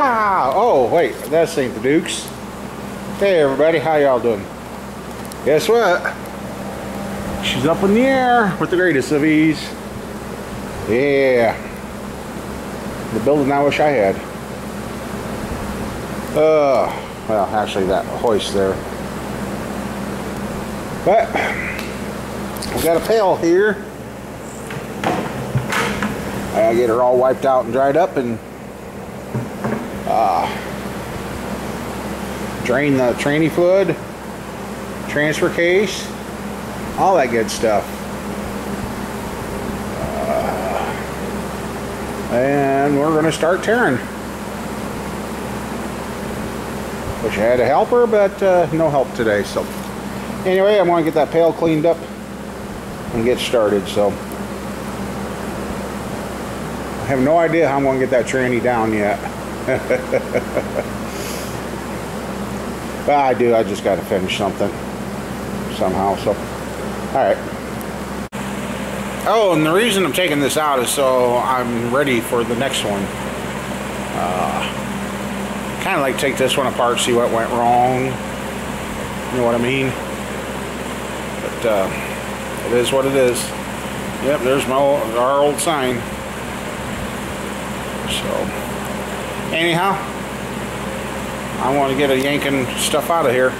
Yeehaw! Oh, wait, that's ain't the Dukes. Hey, everybody, how y'all doing? Guess what? She's up in the air with the greatest of ease. Yeah. The building I wish I had. Well, actually, that hoist there. But we got a pail here. I gotta get her all wiped out and dried up and drain the tranny fluid, transfer case, all that good stuff. And we're gonna start tearing. Wish I had a helper, but no help today. So anyway, I want to get that pail cleaned up and get started. So I have no idea how I'm going to get that tranny down yet. But I do. I just got to finish something somehow. So, all right. Oh, and the reason I'm taking this out is so I'm ready for the next one. Kind of like take this one apart, see what went wrong. You know what I mean? But it is what it is. Yep, there's our old sign. So, anyhow, I want to get a yanking stuff out of here.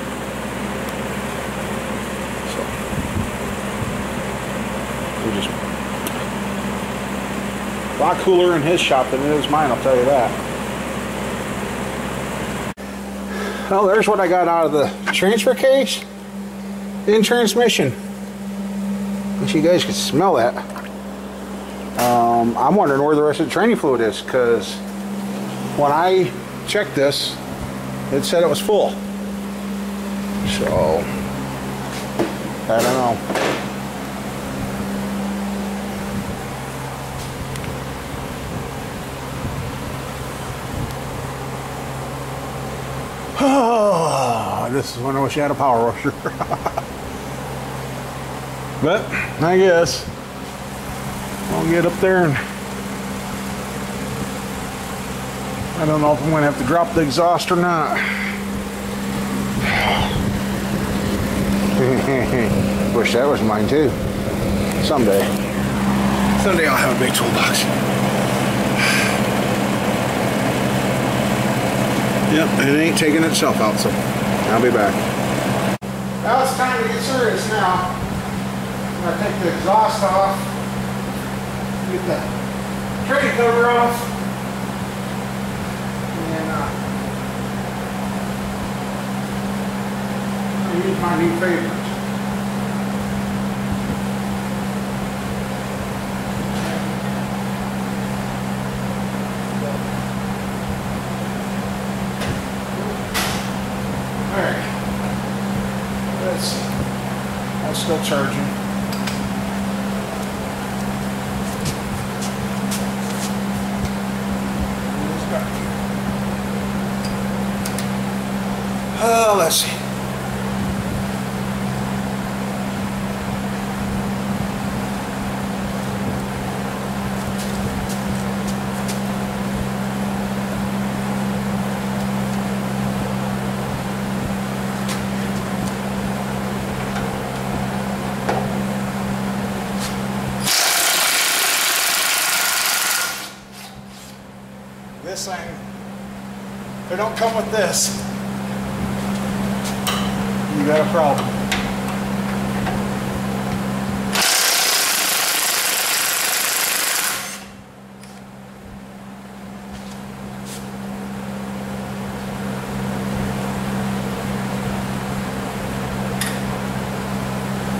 So, we just a lot cooler in his shop than it is mine, I'll tell you that. Well, there's what I got out of the transfer case in transmission. Wish you guys could smell that. I'm wondering where the rest of the tranny fluid is, because when I checked this, it said it was full. So, I don't know. Oh, this is when I wish I had a power washer. But I guess I'll get up there and I don't know if I'm going to have to drop the exhaust or not. Wish that was mine too. Someday. Someday I'll have a big toolbox. Yep, it ain't taking itself out, so I'll be back. Well, it's time to get serious now. I'm going to take the exhaust off, get the tray cover off, and I'm going to use my new favorite. Alright, let's see. I'm still charging. Let's see. This thing, they don't come with this. You got a problem.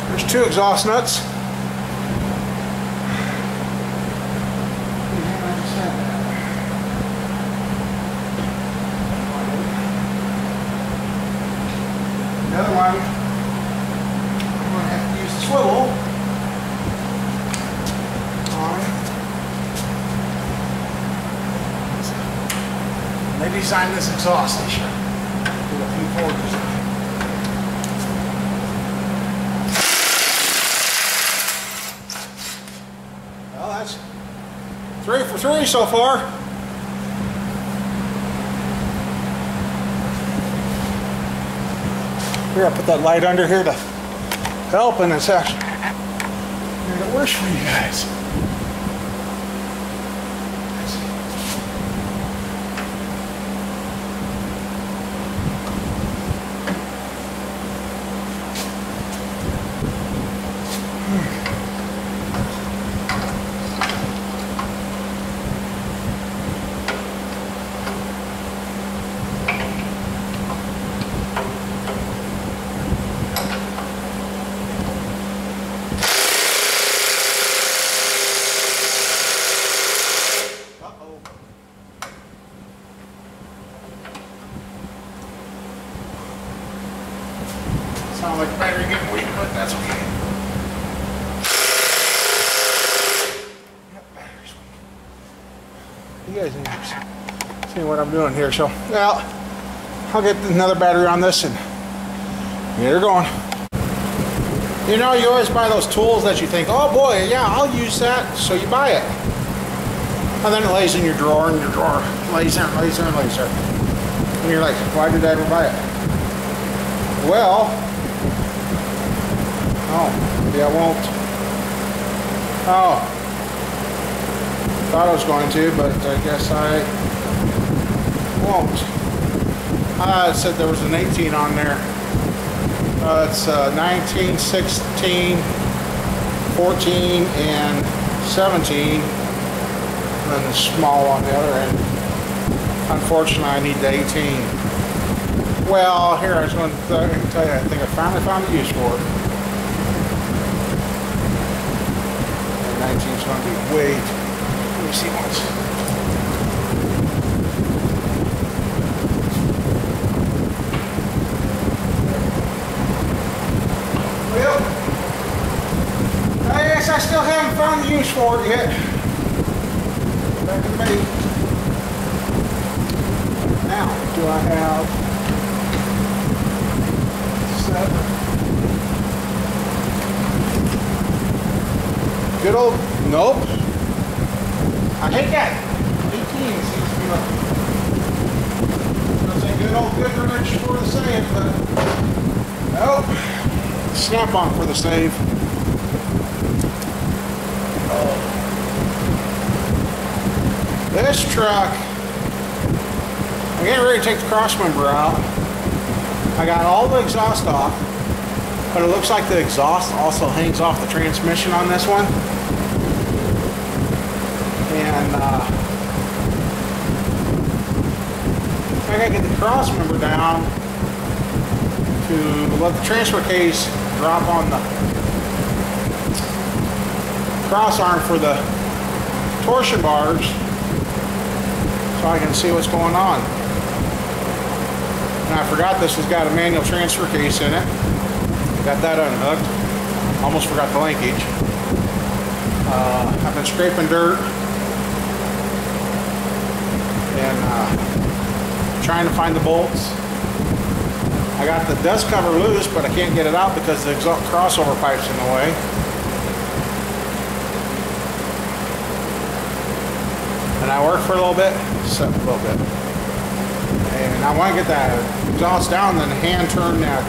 There's 2 exhaust nuts. Another one, I'm going to have to use the swivel on it. They designed this exhaust this year with a few forges. Well, that's 3 for 3 so far. Here, I put that light under here to help, and it's actually here, it works for you guys. Sounds like the battery getting weak, but that's okay. Yep, battery's weak. You guys need to see what I'm doing here. So, well, I'll get another battery on this and get her going. You know, you always buy those tools that you think, oh boy, yeah, I'll use that. So you buy it. And then it lays in your drawer, and your drawer lays there and lays there and lays there. And you're like, why did I ever buy it? Well, oh, maybe I won't. Oh, thought I was going to, but I guess I won't. It said there was an 18 on there. It's 19, 16, 14, and 17. And then the small on the other end. Unfortunately, I need the 18. Well, here, I was going to tell you, I think I finally found a use for it. 19 is going to be way. Let me see once. Well, I guess I still haven't found the use for it yet. Back in the bait. Now, do I have 7? Good old, nope. I hate that. 18 seems to be like, I was saying good old Goodrich for the save, but nope. Snap-on for the save. Oh. This truck, I'm getting ready to take the cross member out. I got all the exhaust off, but it looks like the exhaust also hangs off the transmission on this one. And I gotta get the cross member down to let the transfer case drop on the cross arm for the torsion bars so I can see what's going on. And I forgot this has got a manual transfer case in it. Got that unhooked. Almost forgot the linkage. I've been scraping dirt and trying to find the bolts. I got the dust cover loose, but I can't get it out because the crossover pipe's in the way. And I worked for a little bit, slept a little bit. And I want to get that exhaust down, then hand turn that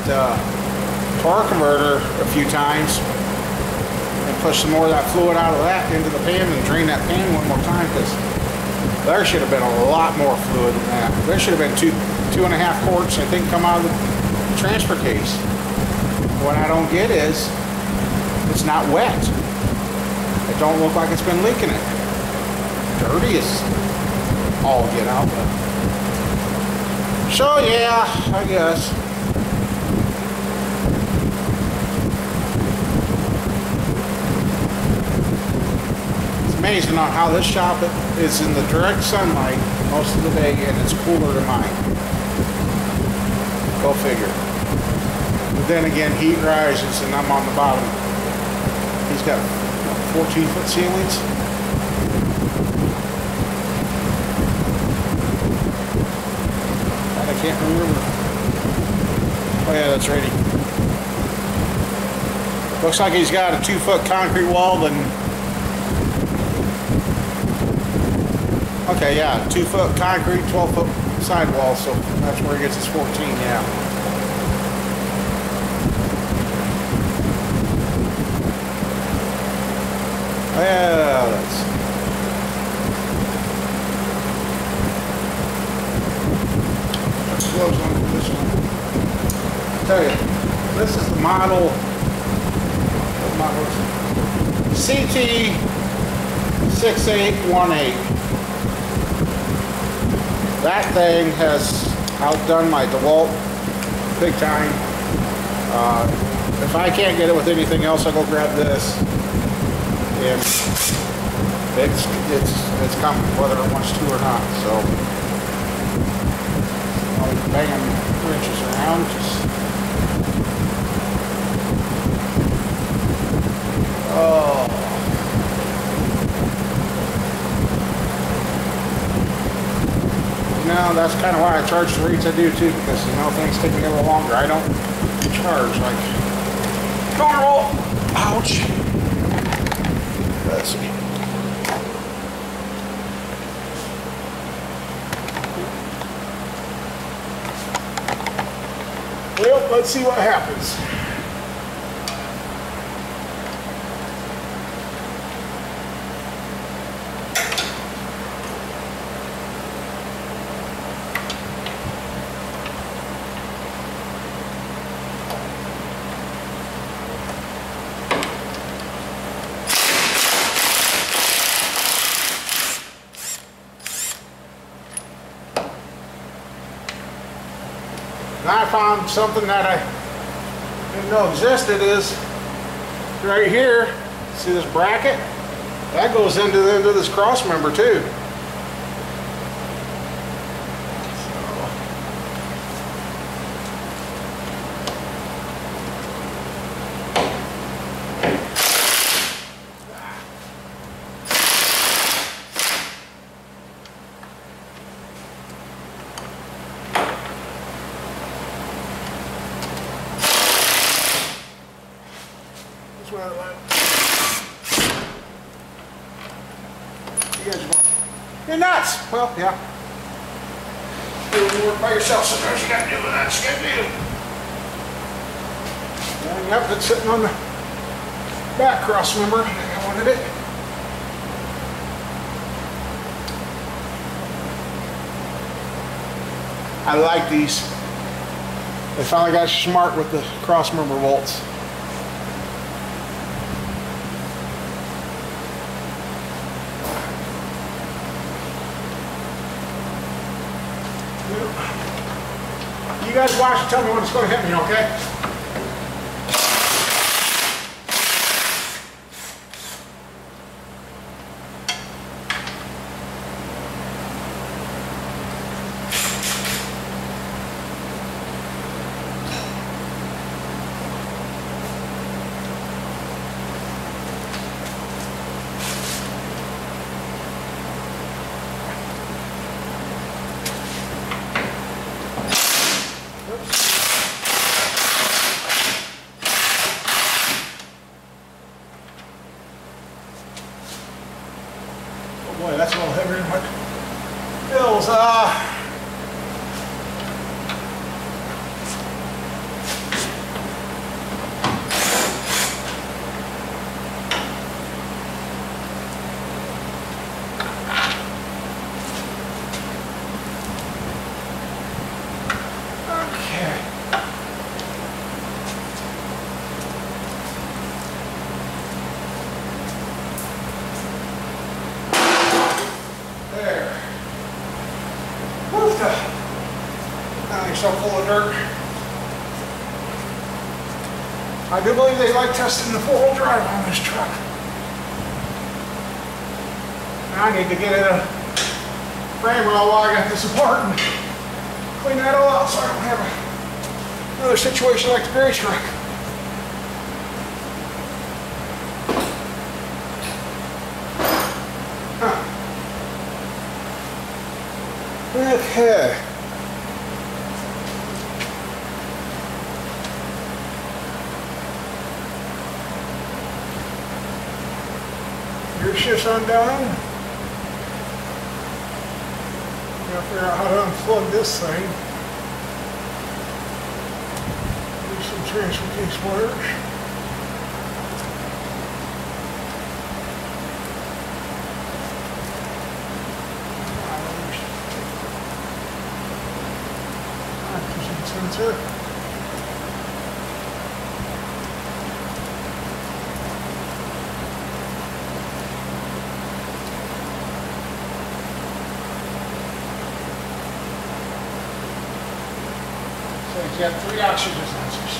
torque converter a few times and push some more of that fluid out of that into the pan and drain that pan one more time, because there should have been a lot more fluid than that. There should have been 2.5 quarts, I think, come out of the transfer case. What I don't get is it's not wet. It don't look like it's been leaking it. Dirty as all get out. But so yeah, I guess. It's amazing on how this shop is in the direct sunlight most of the day, and it's cooler than mine. Go figure. But then again, heat rises and I'm on the bottom. He's got 14-foot ceilings. I can't remember. Oh yeah, that's right. Looks like he's got a 2-foot concrete wall and okay, yeah, 2-foot concrete, 12-foot sidewall, so that's where he gets his 14, yeah. Well, let's see. Let's close on this one. I'll tell you, this is the model. What model is it? CT6818. That thing has outdone my DeWalt big time. If I can't get it with anything else, I'll go grab this. And it's coming, whether it wants to or not. So I'll be banging wrenches around. Oh. You know, that's kind of why I charge the rates I do too, because you know things take me a little longer. I don't charge like normal. Ouch. Let's see. Well, let's see what happens. And I found something that I didn't know existed is right here. See this bracket? That goes into this cross member too. You guys are going, you're nuts! Well, yeah. You work by yourself, sometimes you gotta do what that's you gotta do. And yep, it's sitting on the back cross member. I wanted it. I like these. They finally got smart with the cross member bolts. You guys watch and tell me when it's going to hit me, okay? Boy, that's a little heavier than my bills. Okay. So full of dirt. I do believe they like testing the four-wheel drive on this truck. I need to get it a frame rail while I got this apart and clean that all out so I don't have another situation like the gray truck. Huh. Okay. Your shift's undone. Gotta figure out how to unplug this thing. Do some transfer case wires. sensor. So he's got 3 oxygen sensors.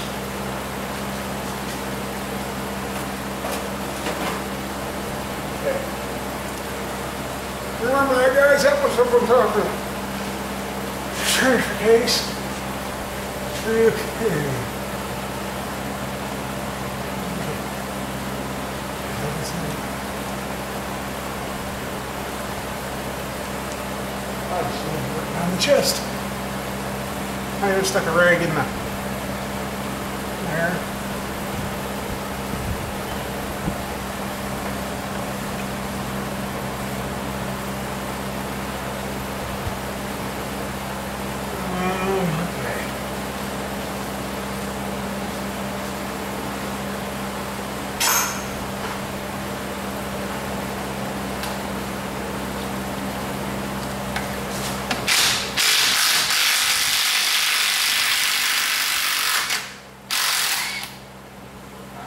Okay. Remember that, guys? That was up on top of the transfer case. Okay. I just want to work on the chest. I just stuck a rag in there.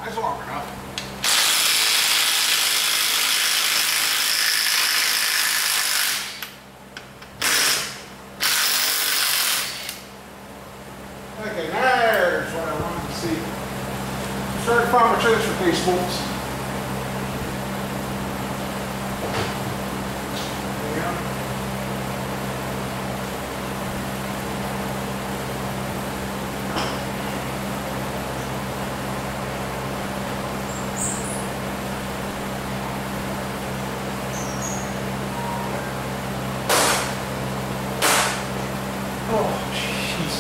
That's long enough. Okay, there's what I wanted to see. Start to find my transfer case bolts. There we go. Oh, jeez.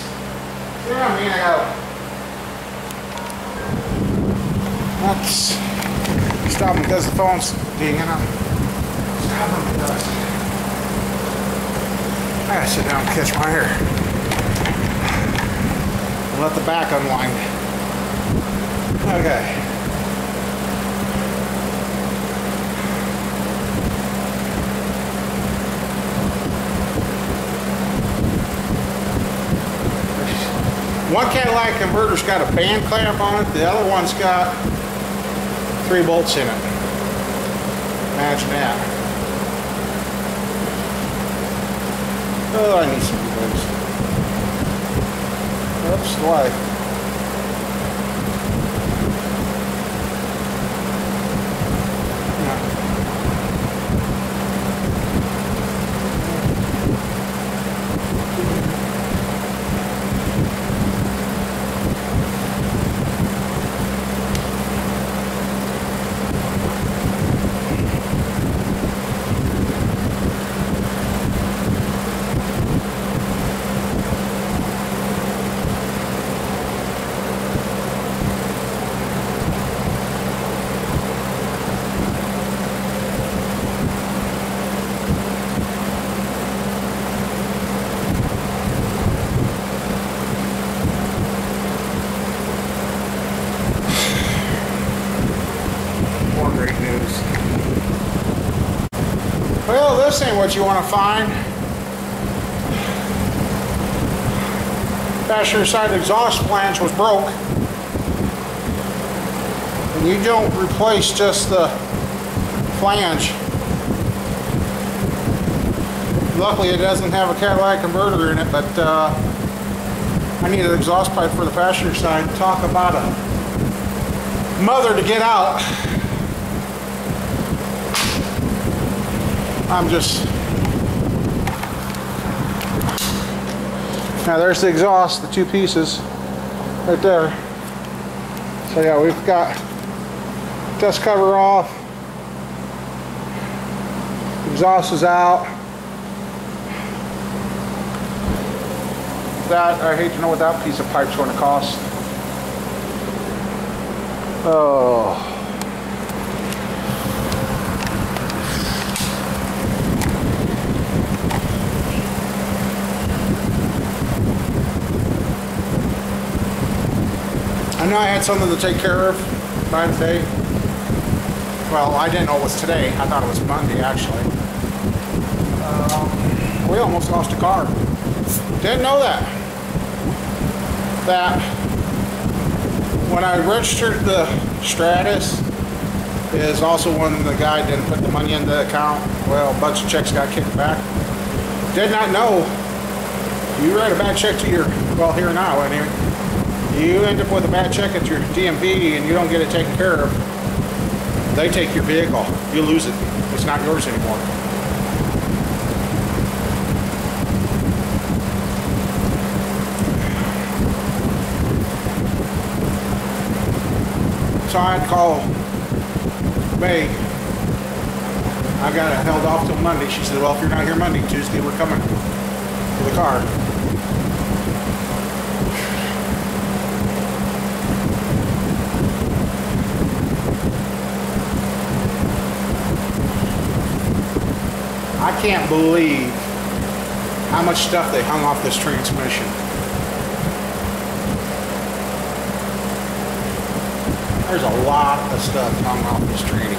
Yeah, I mean, I got. Let's stop him because the phone's dinging up. Stop him because I gotta sit down and catch my hair. And let the back unwind. Okay. One catalytic converter's got a band clamp on it, the other one's got 3 bolts in it. Imagine that. Oh, I need some of those. Oops, why? Well, this ain't what you want to find. Passenger side exhaust flange was broke. And you don't replace just the flange. Luckily it doesn't have a catalytic converter in it, but I need an exhaust pipe for the passenger side. Talk about a mother to get out. I'm just... Now there's the exhaust, the 2 pieces right there. So yeah, we've got dust cover off. Exhaust is out. That, I hate to know what that piece of pipe's going to cost. Oh. I know I had something to take care of by today. Well, I didn't know it was today. I thought it was Monday, actually. We almost lost a car. Didn't know that. that when I registered the Stratus is also when the guy didn't put the money in the account. Well, a bunch of checks got kicked back. Did not know. You write a bad check to your, well, here in Iowa anyway, you end up with a bad check at your DMV and you don't get it taken care of, they take your vehicle. You lose it. It's not yours anymore. So I'd call May. I got it held off till Monday. She said, well, if you're not here Monday, Tuesday, we're coming for the car. I can't believe how much stuff they hung off this transmission. There's a lot of stuff hung off this tranny.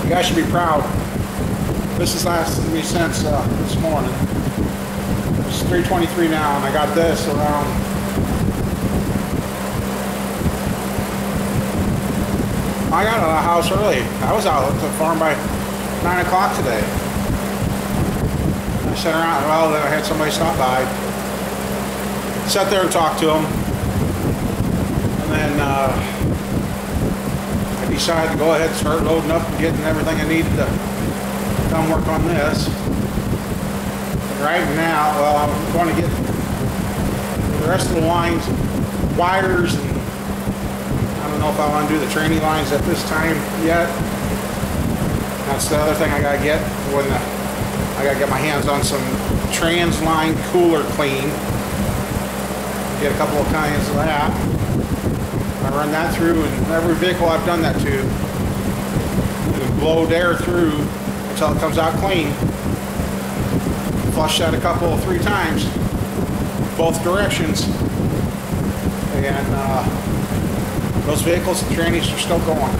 You guys should be proud. This has lasted me since this morning. It's 3:23 now, and I got this around I got out of the house early. I was out at the farm by 9 o'clock today. I sat around, well, then I had somebody stop by. Sat there and talked to them. And then I decided to go ahead and start loading up and getting everything I needed to come work on this. Right now, well, I'm going to get the rest of the lines, wires, and I don't know if I want to do the tranny lines at this time yet. That's the other thing I gotta get when I gotta get my hands on some trans line cooler clean. Get a couple of kinds of that. I run that through, and every vehicle I've done that to, blowed air through until it comes out clean. Flush that a couple, 3 times, both directions, and those vehicles and trannies are still going.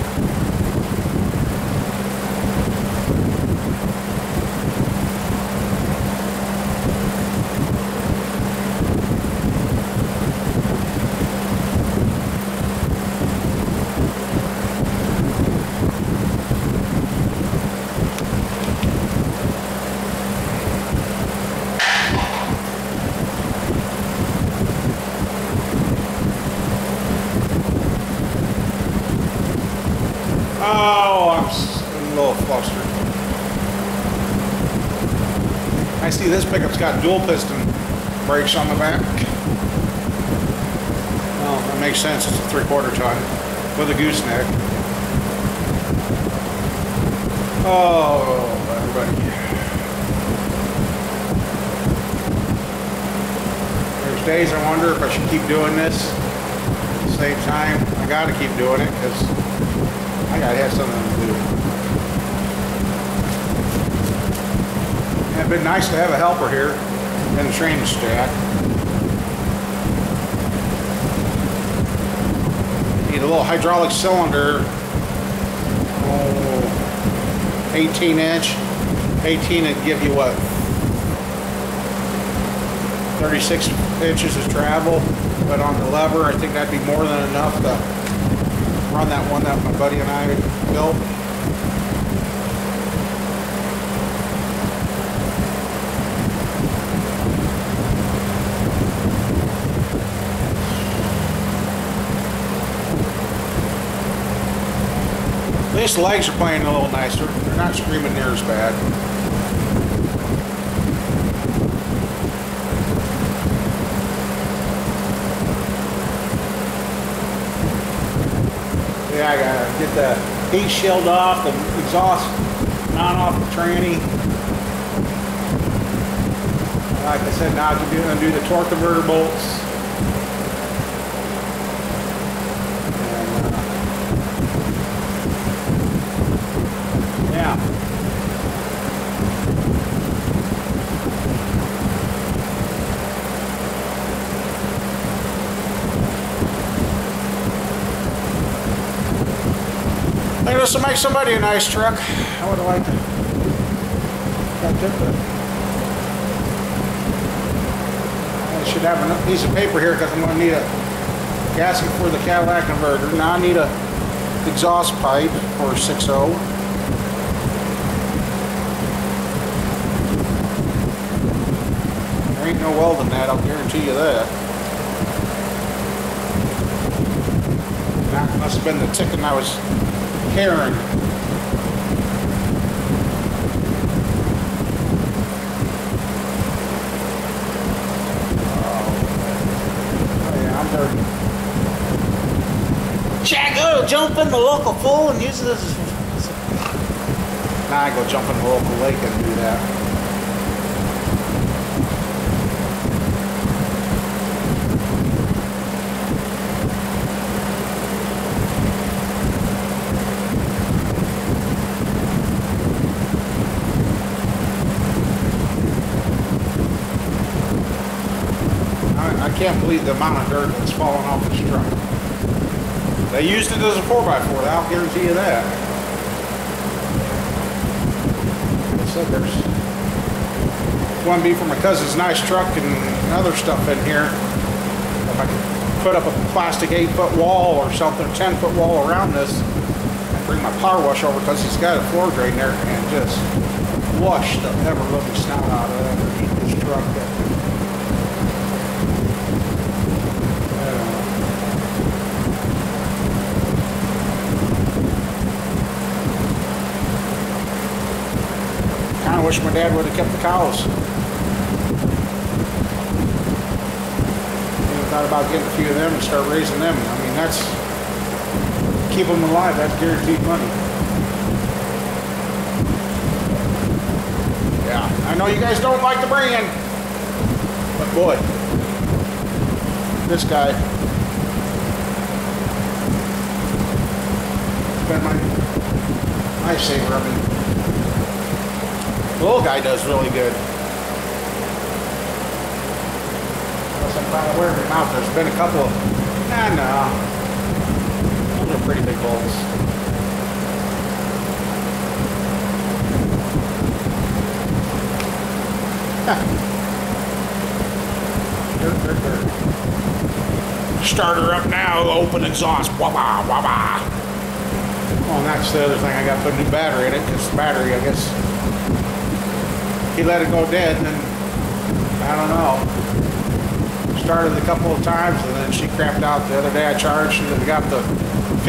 Oh, I'm a little flustered. I see this pickup's got dual piston brakes on the back. Well, that makes sense. It's a 3/4 ton with a gooseneck. Oh, everybody. There's days I wonder if I should keep doing this. At the same time, I gotta keep doing it because I gotta have something to do. It'd been nice to have a helper here in the training stack. Need a little hydraulic cylinder. Oh, 18 inch. 18 would give you what? 36 inches of travel. But on the lever, I think that'd be more than enough to run that one that my buddy and I built. At least the legs are playing a little nicer. They're not screaming near as bad. Yeah, I gotta get the heat shield off, the exhaust mount off the tranny. Like I said, now I'm gonna do the torque converter bolts. And, yeah. this will make somebody a nice truck. I would have liked to got it. I should have a piece of paper here because I'm going to need a gasket for the Cadillac converter. Now I need a exhaust pipe for 6.0. There ain't no welding that, I'll guarantee you that. That must have been the ticking I was hearing. Jack, jump in the local pool and use this. Now I go jump in the local lake and do that. I can't believe the amount of dirt that's falling off this truck. They used it as a 4x4, I'll guarantee you that. Like I said, there's one be for my cousin's nice truck and other stuff in here. If I could put up a plastic 8-foot wall or something, 10-foot wall around this, and bring my power wash over because he's got a floor drain there and just wash the ever-loving snout out of underneath this truck. I wish my dad would have kept the cows. Even thought about getting a few of them and start raising them. I mean, that's keep them alive. That's guaranteed money. Yeah, I know you guys don't like the brand, but boy, this guy has been my lifesaver. I mean. The little guy does really good. Unless I'm trying to wear him out. There's been a couple of... no. Those are pretty big bolts. Dirt. Starter up now, open exhaust. Wah-wah, wah-wah. Oh, and that's the other thing. I got to put a new battery in it because the battery, I guess... He let it go dead, and then, I don't know, started a couple of times, and then she crapped out. The other day I charged, and it got the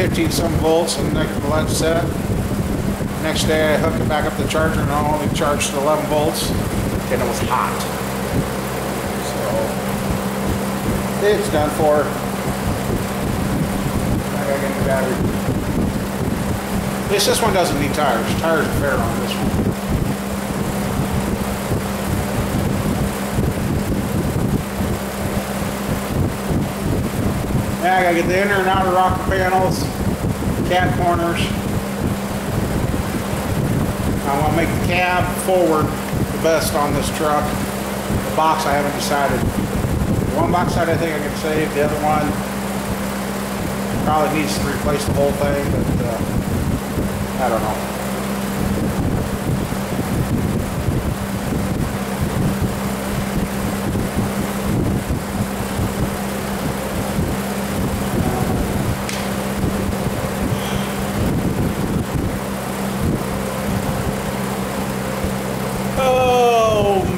15-some volts, and the lead set. Next day I hooked it back up to the charger, and I only charged 11 volts, and it was hot. So, it's done for. I gotta get the battery. At least this one doesn't need tires. Tires are fair on this one. Yeah, I gotta get the inner and outer rocker panels, cab corners. I want to make the cab forward the best on this truck. The box I haven't decided. One box side I think I can save. The other one probably needs to replace the whole thing, but I don't know.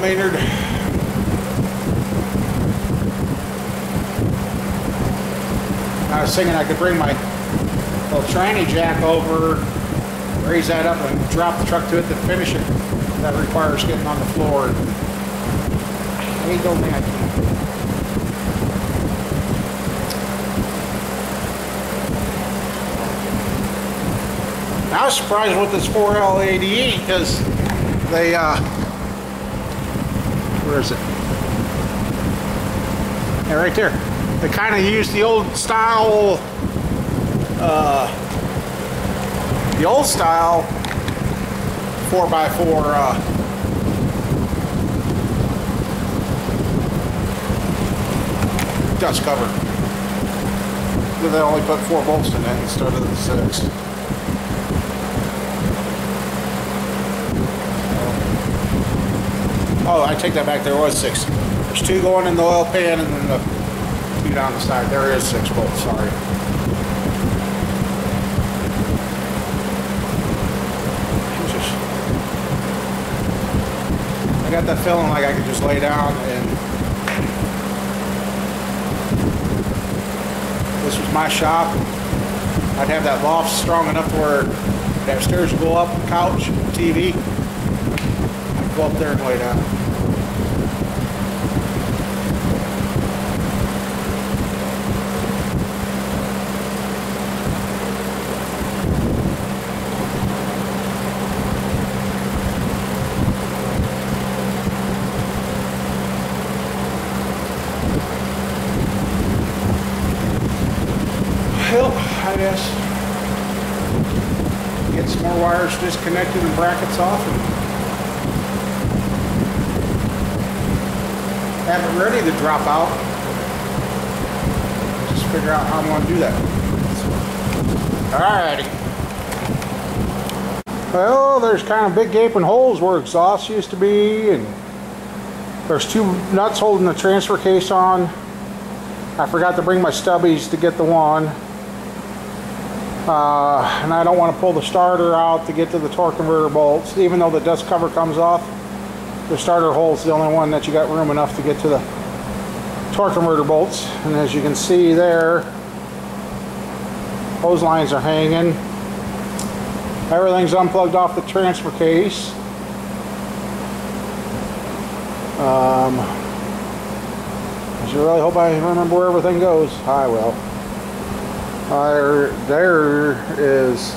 Maynard. I was thinking I could bring my little tranny jack over, raise that up and drop the truck to it to finish it. That requires getting on the floor. I don't think I can. I was surprised with this 4L80E because they where is it? Yeah, right there. They kind of used the old style, 4x4 dust cover. But they only put 4 bolts in it instead of the 6. Oh, I take that back. There was 6. There's 2 going in the oil pan, and then the 2 down the side. There is 6 bolts. Sorry. I got that feeling like I could just lay down and this was my shop. I'd have that loft strong enough to where the stairs would go up, couch, TV. I'd go up there and lay down. I guess get some more wires disconnected and brackets off and have it ready to drop out. Just figure out how I want to do that. Alrighty. Well, there's kind of big gaping holes where exhaust used to be, and there's 2 nuts holding the transfer case on. I forgot to bring my stubbies to get the one. And I don't want to pull the starter out to get to the torque converter bolts. Even though the dust cover comes off, the starter hole's the only one that you got room enough to get to the torque converter bolts. And as you can see there, hose lines are hanging. Everything's unplugged off the transfer case. I really hope I remember where everything goes. I will. There is,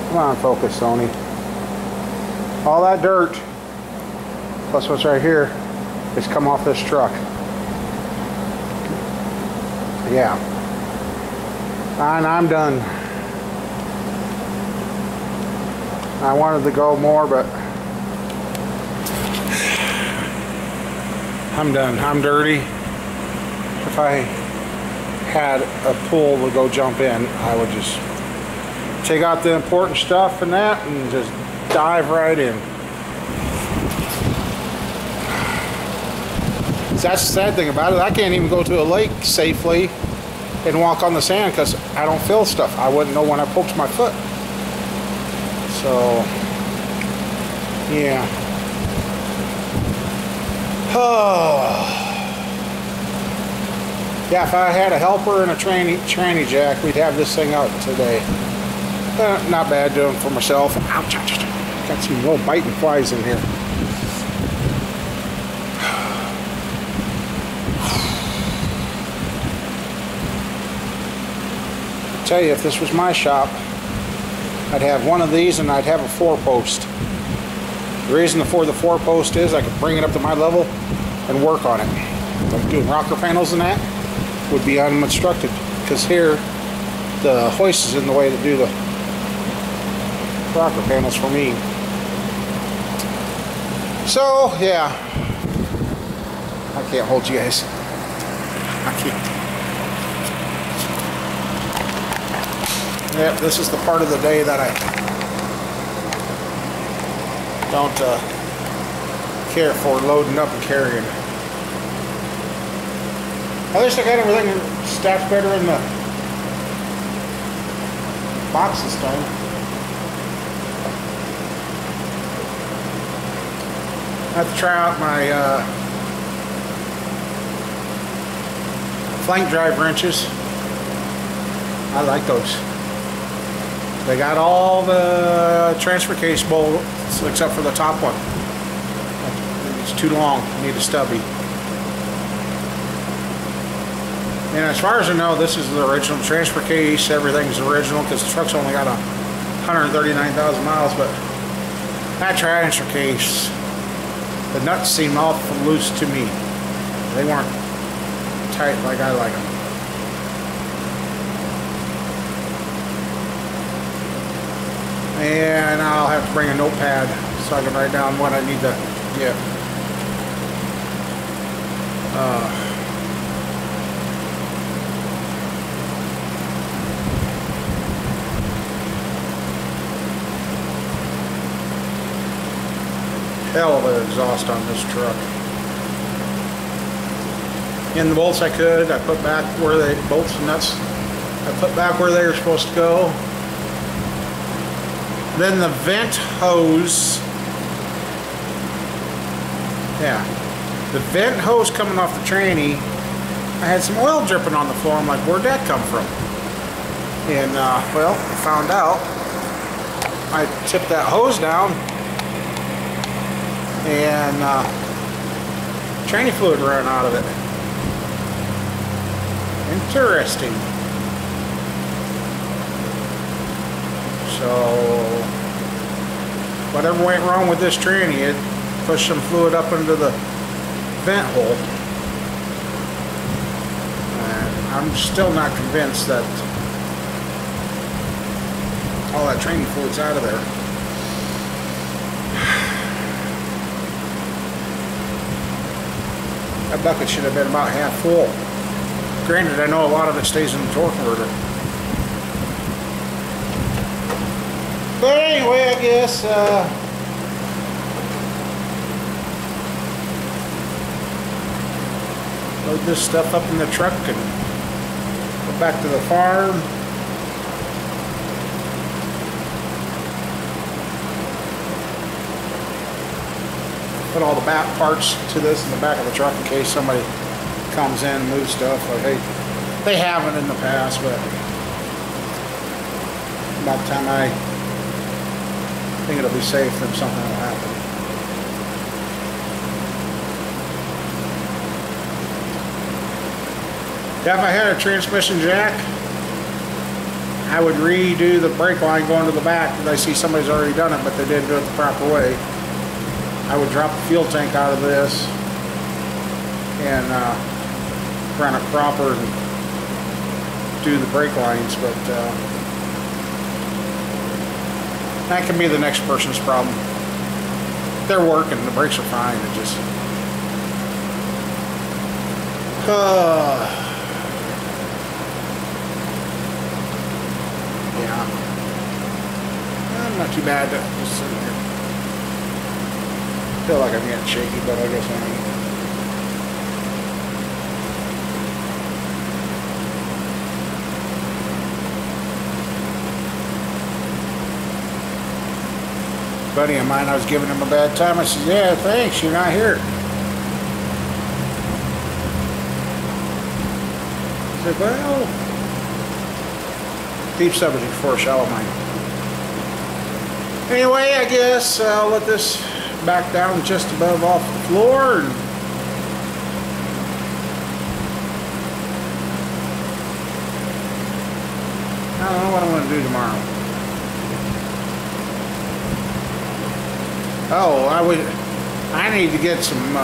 come on, focus, Sony. All that dirt, plus what's right here, has come off this truck. Yeah. And I'm done. I wanted to go more, but I'm done. I'm dirty. If I had a pool to go jump in, I would just take out the important stuff and that and just dive right in. That's the sad thing about it. I can't even go to a lake safely and walk on the sand because I don't feel stuff. I wouldn't know when I poked my foot. So yeah. Oh. Yeah, if I had a helper and a tranny jack, we'd have this thing out today. Not bad doing for myself. Ouch, ouch, ouch. Got some little biting flies in here. I tell you, if this was my shop, I'd have one of these and I'd have a 4-post. The reason for the 4-post is I could bring it up to my level and work on it. Like doing rocker panels and that would be unobstructed, because here the hoist is in the way to do the rocker panels for me. So yeah, I can't hold you guys. I can't. Yep, this is the part of the day that I don't care for loading up and carrying. At least I got everything stacked better in the box this time. I have to try out my flank drive wrenches. I like those. They got all the transfer case bolts except for the top one. It's too long. I need a stubby. And as far as I know, this is the original transfer case. Everything's original because the truck's only got 139,000 miles. But that transfer case, the nuts seemed awful loose to me. They weren't tight like I like them. And I'll have to bring a notepad so I can write down what I need to get. hell of an exhaust on this truck. In the bolts I put back where bolts and nuts, I put back where they were supposed to go. Then the vent hose, yeah, the vent hose coming off the tranny, I had some oil dripping on the floor. I'm like, where'd that come from? And well, I found out. I tipped that hose down, and tranny fluid ran out of it. Interesting. So, whatever went wrong with this tranny, it pushed some fluid up into the vent hole. And I'm still not convinced that all that tranny fluid's out of there. That bucket should have been about half full. Granted, I know a lot of it stays in the torque converter. But anyway, I guess load this stuff up in the truck and go back to the farm. Put all the back parts to this in the back of the truck in case somebody comes in and moves stuff. Like they haven't in the past, but about the time I think it'll be safe, then something will happen. Yeah, if I had a transmission jack, I would redo the brake line going to the back, because I see somebody's already done it, but they didn't do it the proper way. I would drop the fuel tank out of this and run it proper and do the brake lines, but that can be the next person's problem. They're working, the brakes are fine, it just yeah, not too bad to just sit here. I feel like I'm getting shaky, but I guess I ain't. Buddy of mine, I was giving him a bad time. I said, yeah, thanks, you're not here. I said, well, deep subject for a shallow mind. Anyway, I guess I'll let this back down just above off the floor, and I don't know what I'm going to do tomorrow. Oh, I need to get some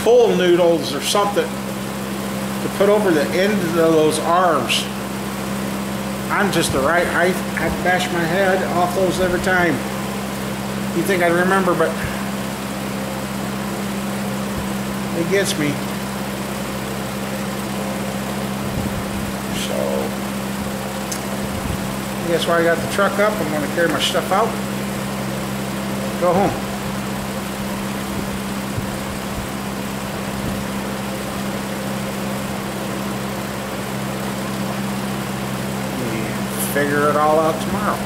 pool noodles or something to put over the end of those arms. I'm just the right height. I bash my head off those every time. You think I'd remember, but it gets me. So, I guess while I got the truck up, I'm going to carry my stuff out. Go home. And figure it all out tomorrow.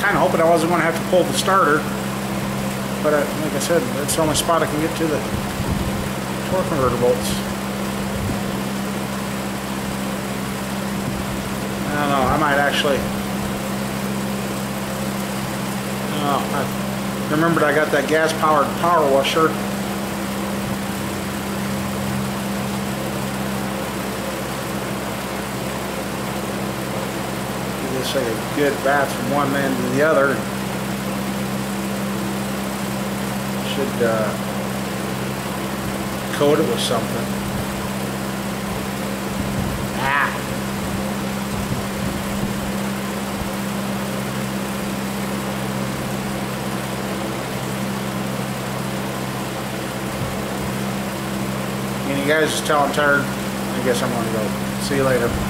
Kind of hoping I wasn't going to have to pull the starter, but like I said, that's the only spot I can get to the torque converter bolts. I don't know, I might actually, I remembered I got that gas powered power washer. Just like a good bath from one end to the other. Should coat it with something. And you guys just tell I'm tired. I guess I'm gonna go. See you later.